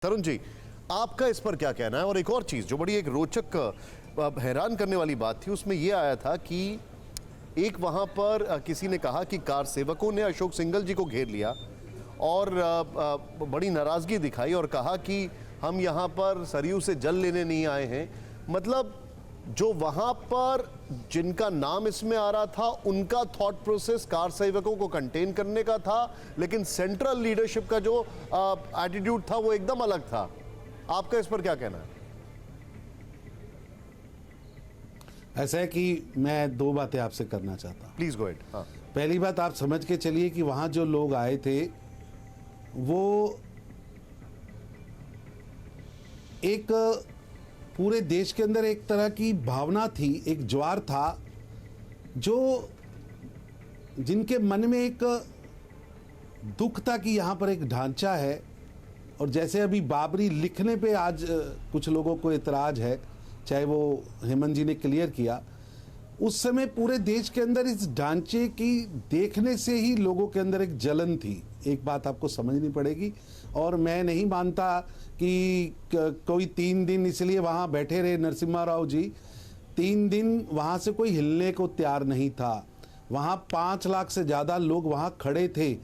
तरुण जी, आपका इस पर क्या कहना है? और एक और चीज जो बड़ी एक रोचक हैरान करने वाली बात थी, उसमें यह आया था कि एक वहां पर किसी ने कहा कि कार सेवकों ने अशोक सिंघल जी को घेर लिया और बड़ी नाराजगी दिखाई और कहा कि हम यहां पर सरयू से जल लेने नहीं आए हैं। मतलब जो वहां पर जिनका नाम इसमें आ रहा था उनका थॉट प्रोसेस कार सेवकों को कंटेन करने का था, लेकिन सेंट्रल लीडरशिप का जो एटीट्यूड था वो एकदम अलग था। आपका इस पर क्या कहना है? ऐसा है कि मैं दो बातें आपसे करना चाहता हूं। Please go ahead. हाँ। पहली बात, आप समझ के चलिए कि वहां जो लोग आए थे वो एक पूरे देश के अंदर एक तरह की भावना थी, एक ज्वार था जो जिनके मन में एक दुख था कि यहाँ पर एक ढांचा है। और जैसे अभी बाबरी लिखने पे आज कुछ लोगों को एतराज है, चाहे वो हेमंत जी ने क्लियर किया, उस समय पूरे देश के अंदर इस ढांचे की देखने से ही लोगों के अंदर एक जलन थी। एक बात आपको समझनी पड़ेगी। और मैं नहीं मानता कि कोई 3 दिन इसलिए वहाँ बैठे रहे नरसिम्हा राव जी। 3 दिन वहाँ से कोई हिलने को तैयार नहीं था। वहाँ 5 लाख से ज़्यादा लोग वहाँ खड़े थे।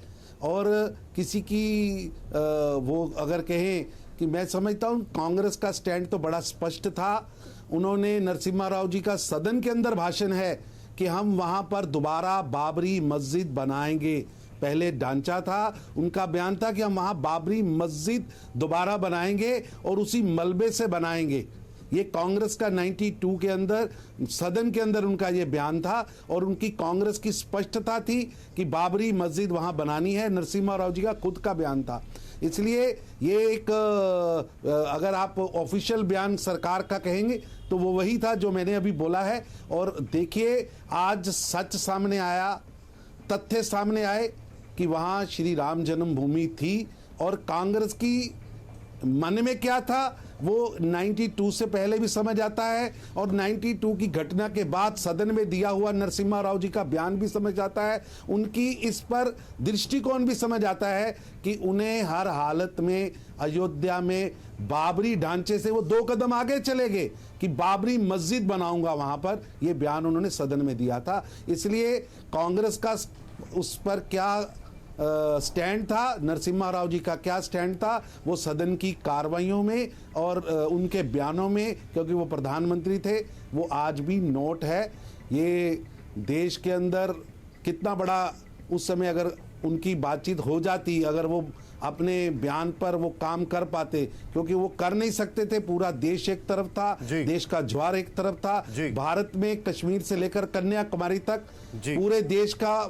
और किसी की वो अगर कहें कि मैं समझता हूँ कांग्रेस का स्टैंड तो बड़ा स्पष्ट था। उन्होंने नरसिम्हा राव जी का सदन के अंदर भाषण है कि हम वहाँ पर दोबारा बाबरी मस्जिद बनाएंगे। पहले ढांचा था, उनका बयान था कि हम वहाँ बाबरी मस्जिद दोबारा बनाएंगे और उसी मलबे से बनाएंगे। ये कांग्रेस का 92 के अंदर सदन के अंदर उनका ये बयान था और उनकी कांग्रेस की स्पष्टता थी कि बाबरी मस्जिद वहाँ बनानी है। नरसिम्हा राव जी का खुद का बयान था। इसलिए ये एक अगर आप ऑफिशियल बयान सरकार का कहेंगे तो वो वही था जो मैंने अभी बोला है। और देखिए, आज सच सामने आया, तथ्य सामने आए कि वहाँ श्री राम जन्मभूमि थी। और कांग्रेस की मन में क्या था वो 92 से पहले भी समझ आता है और 92 की घटना के बाद सदन में दिया हुआ नरसिम्हा राव जी का बयान भी समझ आता है। उनकी इस पर दृष्टिकोण भी समझ आता है कि उन्हें हर हालत में अयोध्या में बाबरी ढांचे से वो 2 कदम आगे चले गए कि बाबरी मस्जिद बनाऊंगा वहां पर। ये बयान उन्होंने सदन में दिया था। इसलिए कांग्रेस का उस पर क्या स्टैंड था, नरसिम्हा राव जी का क्या स्टैंड था, वो सदन की कार्रवाइयों में और उनके बयानों में, क्योंकि वो प्रधानमंत्री थे, वो आज भी नोट है। ये देश के अंदर कितना बड़ा उस समय अगर उनकी बातचीत हो जाती, अगर वो अपने बयान पर वो काम कर पाते, क्योंकि वो कर नहीं सकते थे। पूरा देश एक तरफ था, देश का ज्वार एक तरफ था। भारत में कश्मीर से लेकर कन्याकुमारी तक पूरे देश का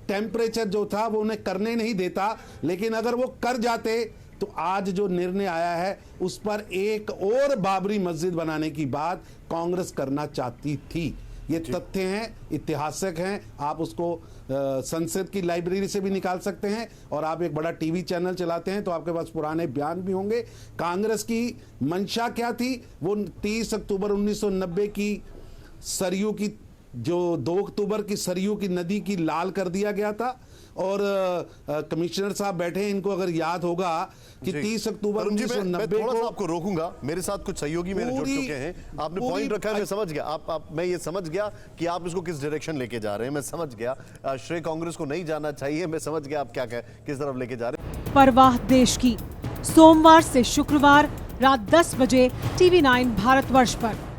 टेम्परेचर जो था वो उन्हें करने नहीं देता। लेकिन अगर वो कर जाते तो आज जो निर्णय आया है उस पर एक और बाबरी मस्जिद बनाने की बात कांग्रेस करना चाहती थी। ये तथ्य हैं, ऐतिहासिक हैं। आप उसको संसद की लाइब्रेरी से भी निकाल सकते हैं और आप एक बड़ा टीवी चैनल चलाते हैं तो आपके पास पुराने बयान भी होंगे। कांग्रेस की मंशा क्या थी? वो 30 अक्टूबर 1990 की सरयू की जो 2 अक्टूबर की सरयू की नदी की लाल कर दिया गया था। और कमिश्नर साहब बैठे हैं, इनको अगर याद होगा कि 30 अक्टूबर 1990 को आपको रोकूंगा, मेरे साथ कुछ सहयोगी मेरे जुड़ चुके हैं। आपने पॉइंट रखा है, मैं समझ गया। मैं ये समझ गया कि आप इसको किस डायरेक्शन लेके जा रहे हैं। मैं समझ गया श्रेय कांग्रेस को नहीं जाना चाहिए। मैं समझ गया आप क्या किस तरफ लेके जा रहे हैं। परवाह देश की, सोमवार से शुक्रवार रात 10 बजे TV9 भारतवर्ष पर।